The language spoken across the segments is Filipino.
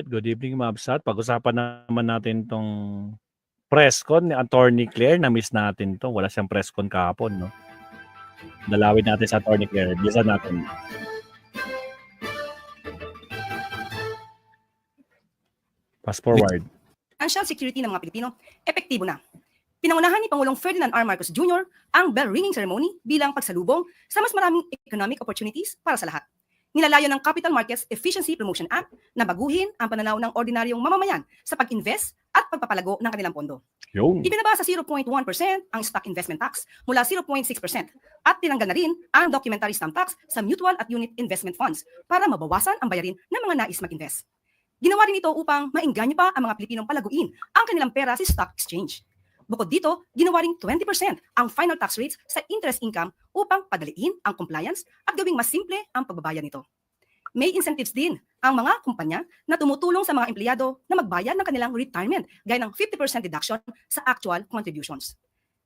Good evening, Mabsat. Pag-usapan naman natin tong press con ni Attorney Claire. Na-miss natin to. Wala siyang press con kahapon, no? Dalawin natin sa Attorney Claire. Bilisan natin. Fast forward. Financial security ng mga Pilipino, epektibo na. Pinangunahan ni Pangulong Ferdinand R. Marcos Jr. ang bell ringing ceremony bilang pagsalubong sa mas maraming economic opportunities para sa lahat. Nilalayo ng Capital Markets Efficiency Promotion Act na baguhin ang pananaw ng ordinaryong mamamayan sa pag-invest at pagpapalago ng kanilang pondo. Yung. Ibinaba sa 0.1% ang stock investment tax mula 0.6% at tinanggal na rin ang documentary stamp tax sa mutual at unit investment funds para mabawasan ang bayarin ng mga nais mag-invest. Ginawa rin ito upang maengganyo pa ang mga Pilipinong palaguin ang kanilang pera sa stock exchange. Bukod dito, ginawa ring 20% ang final tax rates sa interest income upang padaliin ang compliance at gawing mas simple ang pagbabayad nito. May incentives din ang mga kumpanya na tumutulong sa mga empleyado na magbayad ng kanilang retirement gaya ng 50% deduction sa actual contributions.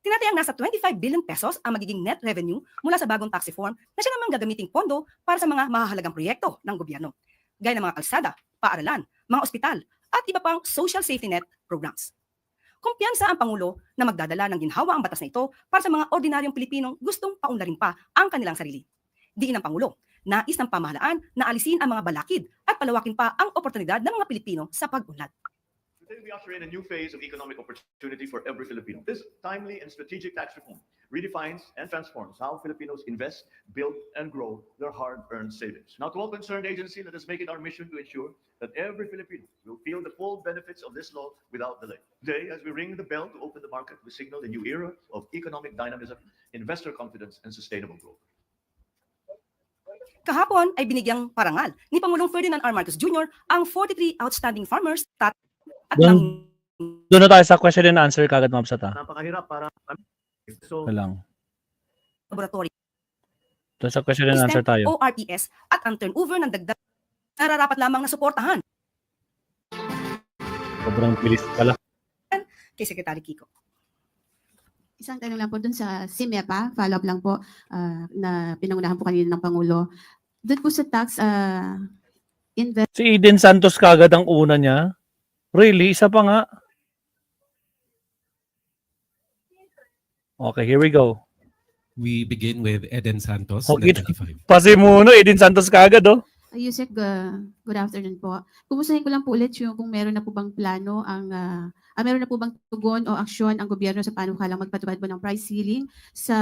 Tinatayang nasa 25 billion pesos ang magiging net revenue mula sa bagong tax reform na siya naman gagamiting pondo para sa mga mahahalagang proyekto ng gobyerno, gaya ng mga kalsada, paaralan, mga ospital, at iba pang social safety net programs. Kumpiyansa ang Pangulo na magdadala ng ginhawa ang batas na ito para sa mga ordinaryong Pilipinong gustong paunlarin pa ang kanilang sarili. Diin ng Pangulo, nais ng pamahalaan na alisin ang mga balakid at palawakin pa ang oportunidad ng mga Pilipino sa pag-unlad. Today we usher in a new phase of economic opportunity for every Filipino. This timely and strategic tax reform redefines and transforms how Filipinos invest, build, and grow their hard-earned savings. Now, to all concerned agencies, let us make it our mission to ensure that every Filipino will feel the full benefits of this law without delay. Today, as we ring the bell to open the market, we signal the new era of economic dynamism, investor confidence, and sustainable growth. Kahapon ay binigyang parangal ni Pangulong Ferdinand R. Marcos Jr. ang 43 outstanding farmers at Doon na tayo sa question and answer kagad, Mabsat. Napakahirap para so Lang. laboratory Doon sa question and answer tayo. ORPS at ang turnover ng dagdag nararapat lamang na suportahan Sobrang bilis pala. kay Secretary Kiko. Isang tanong lang po dun sa SIMEPA, follow-up lang po na pinangunahan po kanina ng Pangulo. Doon po sa tax invest. Si Eden Santos kagad ang una niya. Really? Isa pa nga. Okay, here we go. We begin with Eden Santos, Okay. Net 25. Pasimuno, Eden Santos kagad, oh. Yusek, good afternoon po. Kumustahin ko lang po ulit yung kung meron na po bang plano meron na po bang tugon o aksyon ang gobyerno sa panukalang magpatupad po ng price ceiling sa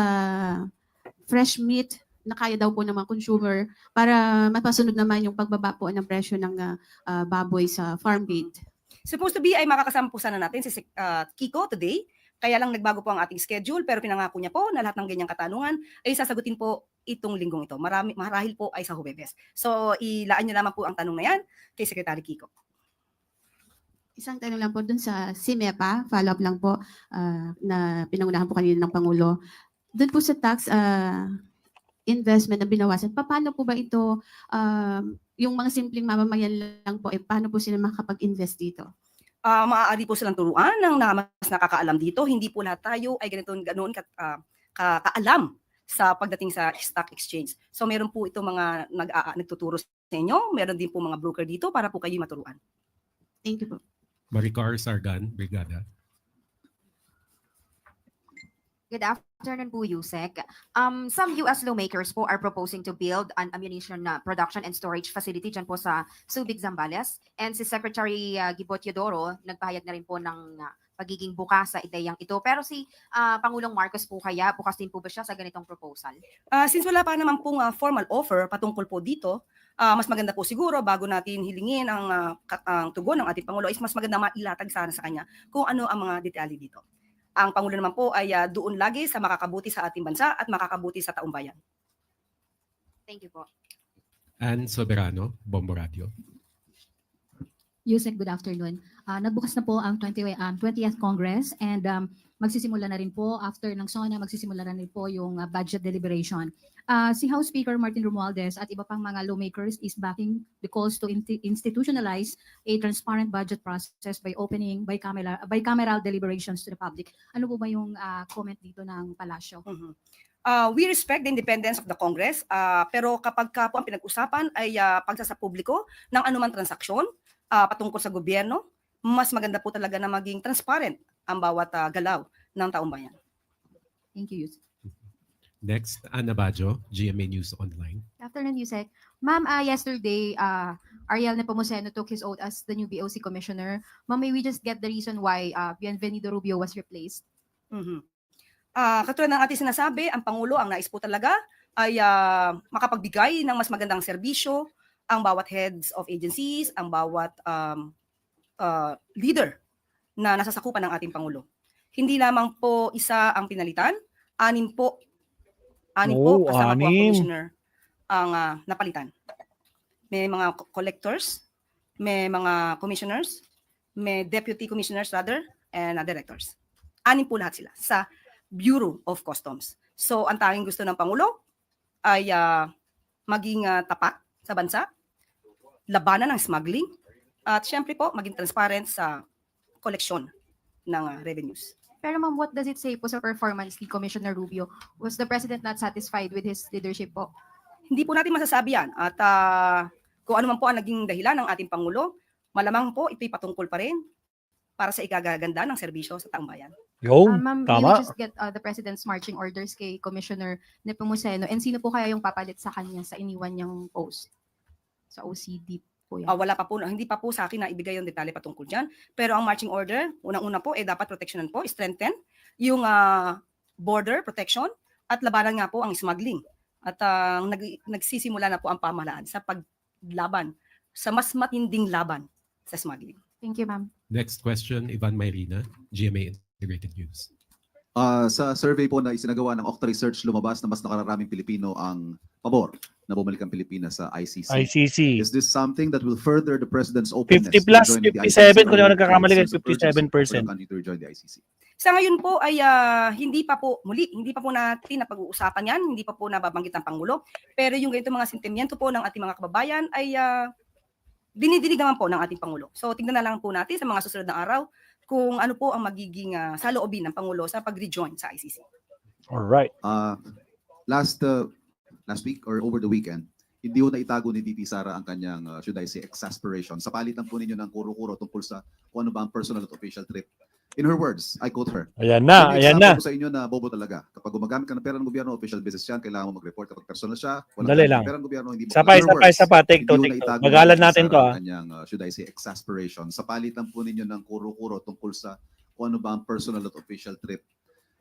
fresh meat na kaya daw po ng mga consumer para mapasunod naman yung pagbaba po ng presyo ng baboy sa farm gate. Supposed to be ay makakasama po sana natin si Kiko today. Kaya lang nagbago po ang ating schedule pero pinangako niya po na lahat ng ganyang katanungan ay sasagutin po itong linggong ito. Marahil po ay sa Huwebes. So ilaan niyo naman po ang tanong na yan kay Secretary Kiko. Isang tanong lang po dun sa SIMEPA, follow-up lang po na pinangunahan po kanina ng Pangulo. Doon po sa tax investment na binawasan, paano po ba ito, yung mga simpleng mamamayan lang po, paano po sila makakapag-invest dito? Maaari po silang turuan ng mas nakakaalam dito. Hindi po lahat tayo ay ganoon kaalam sa pagdating sa stock exchange. So meron po ito mga nagtuturo sa inyo. Meron din po mga broker dito para po kayo maturuan. Thank you po. Maricar Sargan, Brigada. Good afternoon po, Yusek. Some US lawmakers po are proposing to build an ammunition production and storage facility dyan po sa Subic, Zambales. And si Secretary Gibo Teodoro, nagpahayag na rin po ng pagiging bukas sa ideyang ito. Pero si Pangulong Marcos po kaya, bukas din po ba siya sa ganitong proposal? Since wala pa naman pong formal offer patungkol po dito, mas maganda po siguro bago natin hilingin ang tugon ng ating Pangulo is mas maganda mailatag sana sa kanya kung ano ang mga detalye dito. Ang Pangulo naman po ay doon lagi sa makakabuti sa ating bansa at makakabuti sa taong bayan. Thank you po. Ann Soberano, Bombo Radio. Yusek, good afternoon. Nagbukas na po ang 20th Congress and magsisimula na rin po after ng SONA, magsisimula na rin po yung budget deliberation. Si House Speaker Martin Romualdez at iba pang mga lawmakers is backing the calls to institutionalize a transparent budget process by opening bicameral deliberations to the public. Ano po ba yung comment dito ng Palasyo? We respect the independence of the Congress, pero kapag po ang pinag-usapan ay pagsasapubliko ng anumang transaksyon, patungkol sa gobyerno, mas maganda po talaga na maging transparent ang bawat galaw ng taong bayan. Thank you, Yusek. Next, Ana Bajo, GMA News Online. Good afternoon, Yusek. Ma'am, yesterday, Ariel Nepomuceno took his oath as the new BOC commissioner. Ma'am, may we just get the reason why Bienvenido Rubio was replaced? Mhm. Katulad ng ating sinasabi, ang Pangulo, ang nais po talaga ay makapagbigay ng mas magandang serbisyo ang bawat heads of agencies, ang bawat leader na nasa sakupan ng ating Pangulo. Hindi lamang po isa ang pinalitan, anim po kasama po ang commissioner ang napalitan. May mga collectors, may mga commissioners, may deputy commissioners rather, and directors. Anim po lahat sila sa Bureau of Customs. So, ang tanging gusto ng Pangulo ay maging tapat sa bansa, labanan ng smuggling, at syempre po, maging transparent sa koleksyon ng revenues. Pero ma'am, what does it say po sa performance ni Commissioner Rubio? Was the President not satisfied with his leadership po? Hindi po natin masasabi yan. At kung ano man po ang naging dahilan ng ating Pangulo, malamang po ito'y patungkol pa rin para sa ikagaganda ng serbisyo sa taong bayan. Ma'am, may we Tama. just get the President's marching orders kay Commissioner Nepomuceno? And sino po kaya yung papalit sa kanya sa iniwan niyang post? Sa OCD po yan. Wala pa po, hindi pa po sa akin na ibigay yung detalye patungkol dyan. Pero ang marching order, unang-una po, dapat proteksyonan po, strengthen yung border protection at labanan nga po ang smuggling. At nagsisimula na po ang pamahalaan sa paglaban, sa mas matinding laban sa smuggling. Thank you, ma'am. Next question, Ivan Mayrina, GMA Integrated News. Sa survey po na isinagawa ng Octa Research, lumabas na mas nakararaming Pilipino ang pabor na bumalik ang Pilipinas sa ICC. ICC. Is this something that will further the President's openness 50 plus, to join the 57, ICC, kung di ako or nagkakamali, a sense of urgency 57%. for the country to join the ICC? Sa ngayon po ay hindi pa po natin napag-uusapan yan, hindi pa po nababanggit ng Pangulo. Pero yung ganito mga sentimiento po ng ating mga kababayan ay dinidinig naman po ng ating Pangulo. So tingnan na lang po natin sa mga susunod na araw kung ano po ang magiging saloobin ng Pangulo sa pag-rejoin sa ICC. Alright. Last week or over the weekend, hindi ho na itago ni DT Sara ang kanyang, should I say, exasperation. Sa palitan po ninyo ng kuro-kuro tungkol sa kung ano ba ang personal at official trip. In her words, I quote her, Ayan na, "Yung ayan example na. ko sa inyo na bobo talaga. Kapag gumagamit ka ng pera ng gobyerno, official business yan, kailangan mo mag-report. Kapag personal siya, walang Dali gamit lang. ng pera ng gobyerno, hindi mo. Isa pa, In her words, take hindi ho two. na itago ni Magalan DT natin Sara to, ang kanyang, should I say, exasperation. Sa palitan po ninyo ng kuro-kuro tungkol sa kung ano ba ang personal at official trip.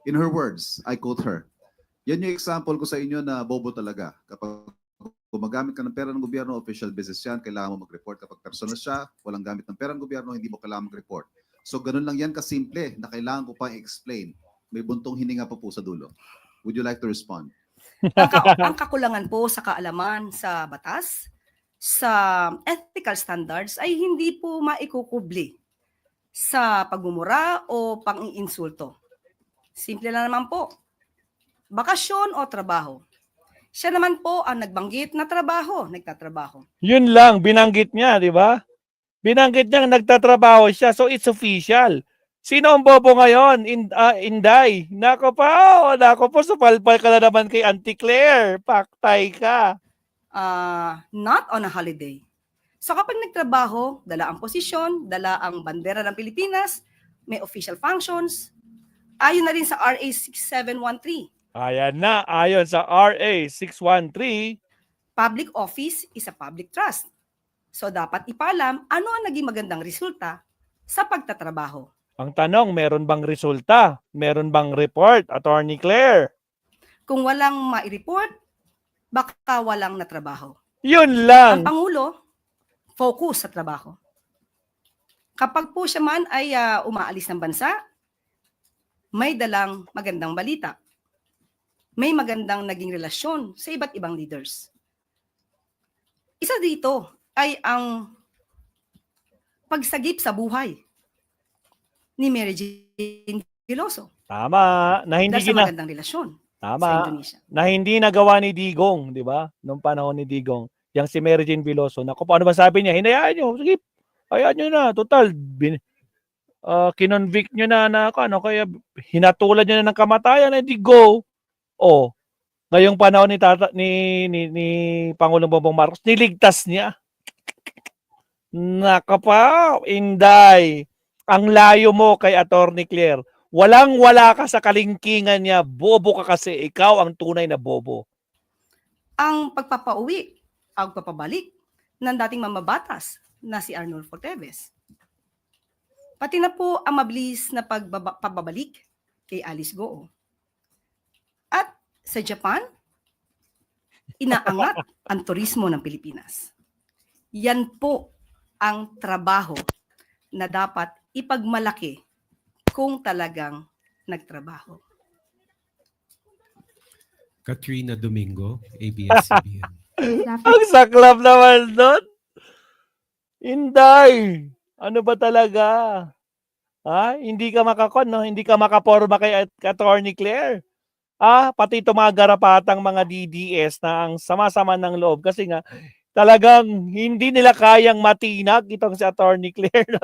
In her words, I quote her, "Yan yung example ko sa inyo na bobo talaga. Kapag gumagamit ka ng pera ng gobyerno, official business yan, kailangan mo mag-report. Kapag personal siya, walang gamit ng pera ng gobyerno, hindi mo kailangan mag-report." So ganun lang yan kasimple na kailangan ko pa i-explain. May buntong hininga pa po sa dulo. Would you like to respond? Ang kakulangan po sa kaalaman sa batas, sa ethical standards ay hindi po maikukubli sa pagmumura o pang-iinsulto. Simple lang naman po. Bakasyon o trabaho. Siya naman po ang nagbanggit na trabaho, nagtatrabaho. Yun lang, binanggit niya, di ba? Binanggit niya nagtatrabaho siya, so it's official. Sino ang bobo ngayon? Inday. Nako po, supalpal ka na naman kay Auntie Claire. Paktay ka. Not on a holiday. So kapag nagtrabaho, dala ang posisyon, dala ang bandera ng Pilipinas, may official functions, ayon na rin sa RA 6713. Ayan na, ayon sa RA 613. Public office is a public trust. So dapat ipaalam ano ang naging magandang resulta sa pagtatrabaho. Ang tanong, meron bang resulta? Meron bang report, Attorney Claire? Kung walang mai-report, baka walang natrabaho. Yun lang. Ang Pangulo, focus sa trabaho. Kapag po siya man ay umaalis ng bansa, may dalang magandang balita. May magandang naging relasyon sa iba't ibang leaders. Isa dito ay ang pagsagip sa buhay ni Mary Jane Veloso. Tama, na hindi Dahil sa magandang relasyon sa Tama, Indonesia. na hindi nagawa ni Digong, di ba? Noong panahon ni Digong, yang si Mary Jane Veloso. Naku, paano ba sabi niya? Hinayaan niyo, sige, hayaan niyo na. Total, kinonvict niyo na kaya hinatulan niyo na ng kamatayan, edi go. Oh, ngayong panahon ni Pangulong Bongbong Marcos, niligtas niya. Nako po, Inday. Ang layo mo kay Attorney Claire. Walang-wala ka sa kalingkingan niya. Bobo ka kasi. Ikaw ang tunay na bobo. Ang pagpapauwi, ang pagpapabalik ng dating mamabatas na si Arnulfo Teves. Pati na po ang mabilis na pagbabalik kay Alice Goo. At sa Japan, inaangat ang turismo ng Pilipinas. Yan po ang trabaho na dapat ipagmalaki kung talagang nagtrabaho. Katrina Domingo, ABS-CBN. Ang saklap naman doon. Inday, ano ba talaga? Ha? Hindi ka makakon, no? Hindi ka makaporma kay Attorney Claire. Pati itong mga garapatang mga DDS na ang sama-sama ng loob kasi nga talagang hindi nila kayang matinag itong si Attorney Claire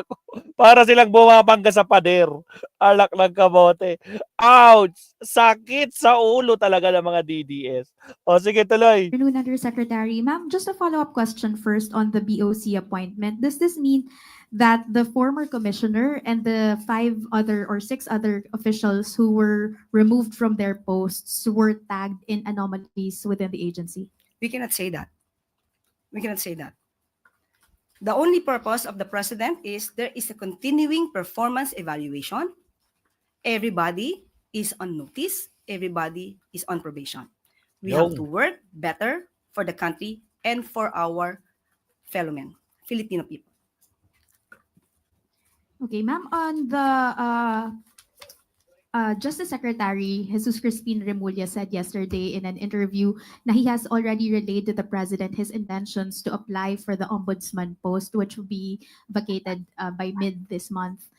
para silang bumabangga sa pader. Alak ng kabote. Ouch! Sakit sa ulo talaga ng mga DDS. O sige, tuloy. Afternoon, Undersecretary. Ma'am, just a follow-up question first on the BOC appointment. Does this mean that the former commissioner and the 5 other or 6 other officials who were removed from their posts were tagged in anomalies within the agency? We cannot say that. We cannot say that. The only purpose of the president is there is a continuing performance evaluation. Everybody is on notice. Everybody is on probation. We have to work better for the country and for our fellow men, Filipino people. Okay, ma'am, on the Justice Secretary Jesus Crispin Remulla said yesterday in an interview na he has already relayed to the President his intentions to apply for the Ombudsman post, which will be vacated by mid this month.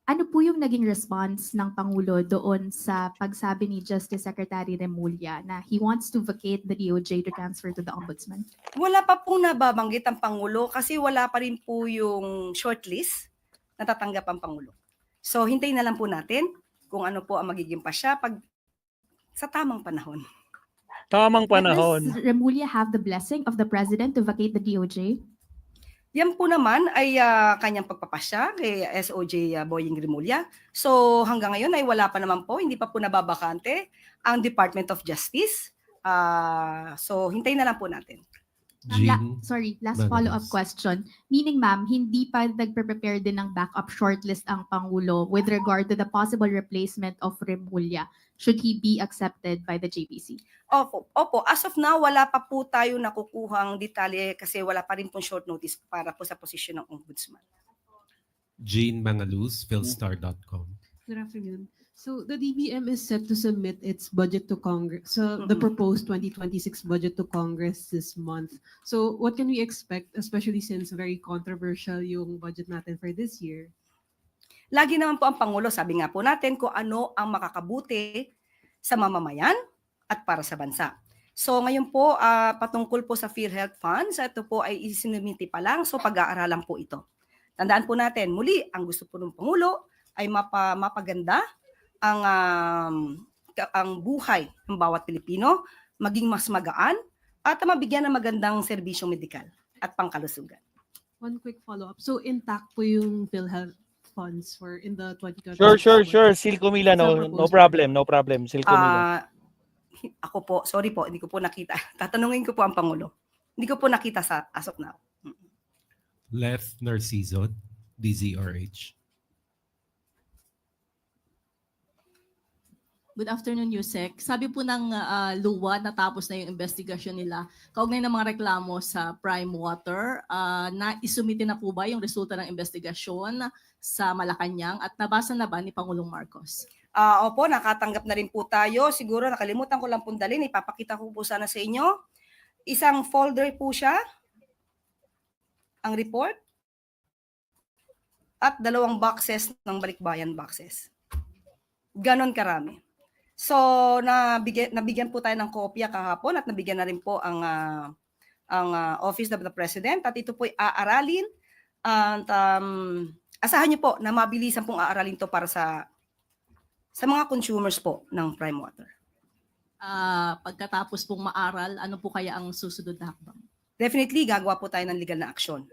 Ano po yung naging response ng Pangulo doon sa pagsabi ni Justice Secretary Remulla na he wants to vacate the DOJ to transfer to the Ombudsman? Wala pa pong nababanggit ang Pangulo kasi wala pa rin po yung shortlist na tatanggap ang Pangulo. So hintayin na lang po natin kung ano po ang magiging pasya pag sa tamang panahon. Tamang panahon. Does Remulla have the blessing of the President to vacate the DOJ? Yan po naman ay kanyang pagpapasya kay SOJ Boying Remulla. So hanggang ngayon ay wala pa naman po, hindi pa po nababakante ang Department of Justice. So hintayin na lang po natin. Jean Last follow-up Manalas. question. Meaning, ma'am, hindi pa nagpe-prepare din ng backup shortlist ang Pangulo with regard to the possible replacement of Remulla should he be accepted by the JPC? Opo. As of now, wala pa po tayo nakukuhang detalye kasi wala pa rin pong short notice para po sa posisyon ng Ombudsman. Jean Mangaluz, philstar.com. Good afternoon. So the DBM is set to submit its budget to Congress, the proposed 2026 budget to Congress this month. So what can we expect, especially since very controversial yung budget natin for this year? Lagi naman po ang Pangulo, sabi nga po natin kung ano ang makakabuti sa mamamayan at para sa bansa. So ngayon po, patungkol po sa PhilHealth Funds, ito po ay isinumiti pa lang, so pag-aaralan po ito. Tandaan po natin, muli, ang gusto po ng Pangulo ay mapaganda ang buhay ng bawat Pilipino, maging mas magaan, at mabigyan ng magandang serbisyong medikal at pangkalusugan. One quick follow-up. So intact po yung PhilHealth funds for in the 2026? Sure. Silco Mila, no problem. Silco Mila. Ako po, sorry po, hindi ko po nakita. Tatanungin ko po ang Pangulo. Hindi ko po nakita sa as of now. Left Narciso, DZRH. Good afternoon, Yusek. Sabi po ng LUWA, natapos na yung investigasyon nila. Kaugnay ng mga reklamo sa Prime Water, na isumite na po ba yung resulta ng investigasyon sa Malacanang at nabasa na ba ni Pangulong Marcos? Opo, nakatanggap na rin po tayo. Siguro nakalimutan ko lang pong dalhin. Ipapakita ko po sana sa inyo. Isang folder po siya, ang report, at 2 boxes ng balikbayan boxes. Ganon karami. So, nabigyan po tayo ng kopya kahapon at nabigyan na rin po ang Office of the President at ito po ay aaralin at asahan niyo po na mabilisan pong aaralin to para sa mga consumers po ng Prime Water. Pagkatapos pong maaral, ano po kaya ang susunod na hakbang? Definitely, gagawa po tayo ng legal na aksyon.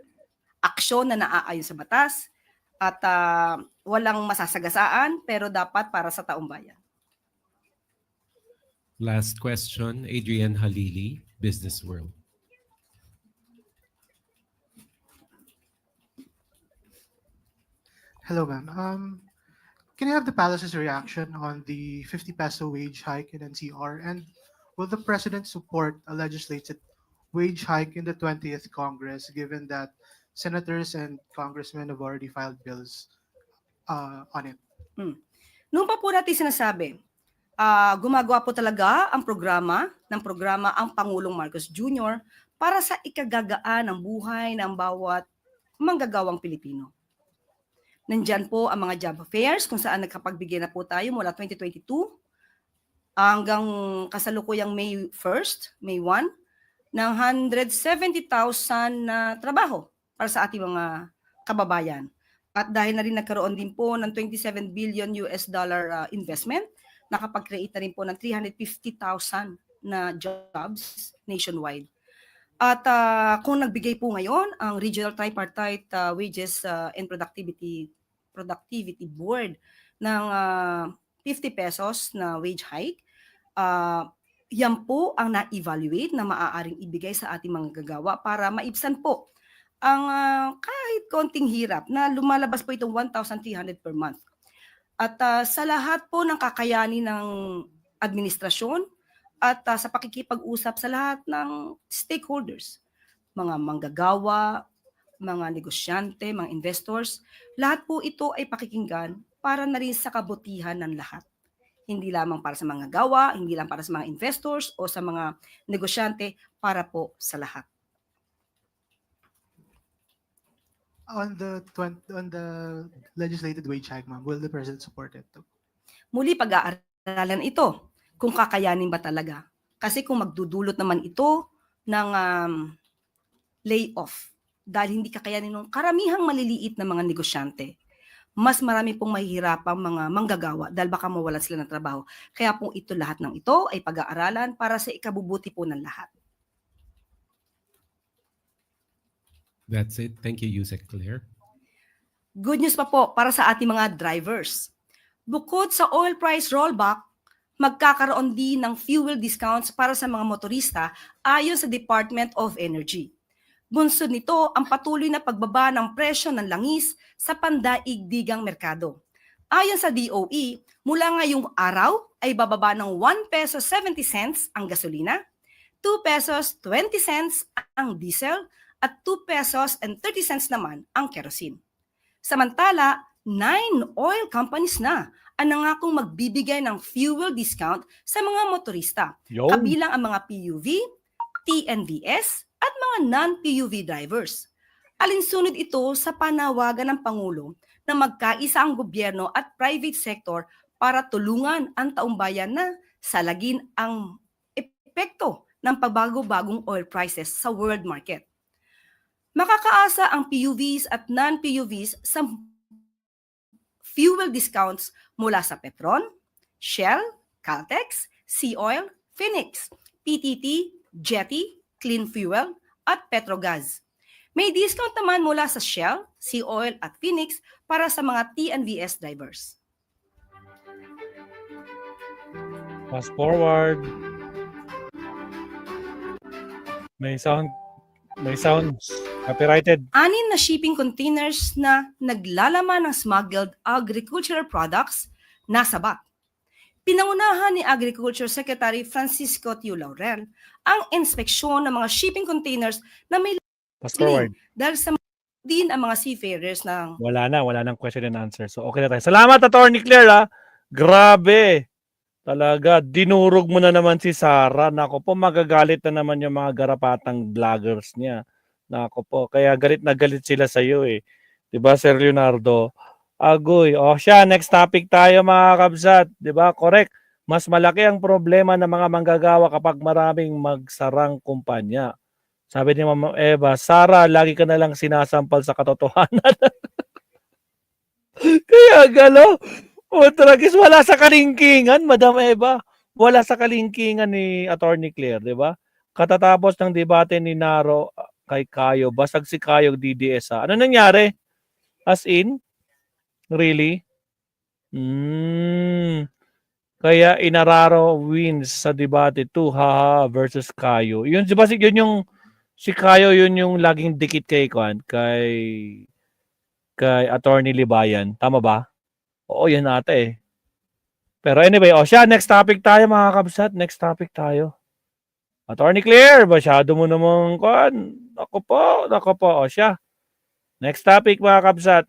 aksyon na naaayon sa batas at walang masasagasaan pero dapat para sa taong bayan. Last question, Adrian Halili, Business World. Hello, ma'am. Can I have the palace's reaction on the 50 peso wage hike in NCR? And will the president support a legislated wage hike in the 20th Congress, given that senators and congressmen have already filed bills on it? Noong pa po natin sinasabi, gumagawa po talaga ang programa ang Pangulong Marcos Jr. para sa ikagagaan ng buhay ng bawat manggagawang Pilipino. Nandyan po ang mga job fairs kung saan nagkapagbigay na po tayo mula 2022 hanggang kasalukuyang May 1st, May 1, ng 170,000 na trabaho para sa ating mga kababayan. At dahil na rin nagkaroon din po ng 27 billion US dollar investment, nakapag-create na rin po ng 350,000 na jobs nationwide. At kung nagbigay po ngayon ang Regional Tripartite Wages and Productivity Board ng 50 pesos na wage hike, yan po ang na-evaluate na maaaring ibigay sa ating mga gagawa para maibsan po ang kahit konting hirap na lumalabas po itong 1,300 per month. At sa lahat po ng kakayanin ng administrasyon at sa pakikipag-usap sa lahat ng stakeholders, mga manggagawa, mga negosyante, mga investors, lahat po ito ay pakikinggan para na rin sa kabutihan ng lahat. Hindi lamang para sa mga gawa, hindi lang para sa mga investors o sa mga negosyante, para po sa lahat. On the legislated wage hike, ma'am, will the president support it? Muli pag-aaralan ito kung kakayanin ba talaga. Kasi kung magdudulot naman ito ng layoff dahil hindi kakayanin ng karamihang maliliit na mga negosyante, mas marami pong mahihirapang mga manggagawa dahil baka mawalan sila ng trabaho. Kaya po ito lahat ng ito ay pag-aaralan para sa ikabubuti po ng lahat. That's it. Thank you, Yusek Claire. Good news pa po para sa ating mga drivers. Bukod sa oil price rollback, magkakaroon din ng fuel discounts para sa mga motorista ayon sa Department of Energy. Bunsod nito ang patuloy na pagbaba ng presyo ng langis sa pandaigdigang merkado. Ayon sa DOE, mula ngayong araw ay bababa ng 1 peso 70 cents ang gasolina, 2 pesos 20 cents ang diesel, at 2 pesos and 30 cents naman ang kerosene. Samantala, 9 oil companies na ang nangakong magbibigay ng fuel discount sa mga motorista, kabilang ang mga PUV, TNVS, at mga non-PUV drivers. Alinsunod ito sa panawagan ng Pangulo na magkaisa ang gobyerno at private sector para tulungan ang taumbayan na salagin ang epekto ng pagbago-bagong oil prices sa world market. Makakaasa ang PUVs at non-PUVs sa fuel discounts mula sa Petron, Shell, Caltex, Sea Oil, Phoenix, PTT, Jetty, Clean Fuel, at Petrogas. May discount naman mula sa Shell, Sea Oil, at Phoenix para sa mga TNVS drivers. Fast forward. May sounds. Copyrighted. 6 na shipping containers na naglalaman ng smuggled agricultural products nasabat. Pinangunahan ni Agriculture Secretary Francisco Tiu Laurel ang inspeksyon ng mga shipping containers na may Fast forward. dahil sa din ang mga seafarers ng Wala nang question and answer. So okay na tayo. Salamat, Attorney Claire. Grabe. Talaga, dinurog mo na naman si Sara. Nako po, magagalit na naman yung mga garapatang vloggers niya. Nako po, kaya galit na galit sila sa iyo eh. 'Di ba, Sir Leonardo? Agoy. O siya, next topic tayo mga kabsat. 'Di ba? Correct. Mas malaki ang problema ng mga manggagawa kapag maraming magsarang kumpanya. Sabi ni Ma'am Eva, Sara, lagi ka na lang sinasampal sa katotohanan. Kaya galo. O tragis, wala sa kalingkingan, Madam Eva. Wala sa kalingkingan ni Attorney Claire, 'di ba? Katatapos ng debate ni Naro, kay Kayo. Basag si Kayo DDS ha. Ano nangyari? As in? Really? Kaya Inararo wins sa debate 2 haha versus Kayo. Yun, di ba, yun yung si Kayo, yun yung laging dikit kay Kwan, kay Attorney Libayan. Tama ba? Oo, yun ata eh. Pero anyway, siya, next topic tayo mga kabsat. Next topic tayo. Attorney Claire, masyado mo namang Kwan. Ako po. Siya. Next topic mga kabsat.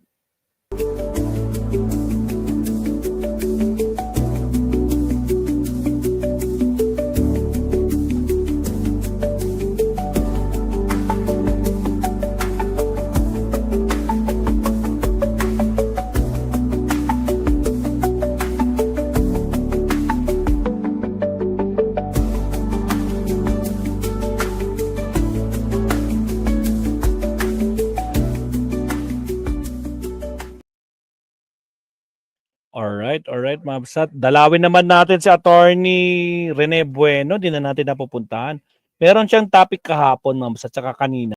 Alright, mga kabsat. Dalawin naman natin si Attorney Rene Bueno. Di na natin napupuntahan. Meron siyang topic kahapon, mga kabsat, tsaka kanina.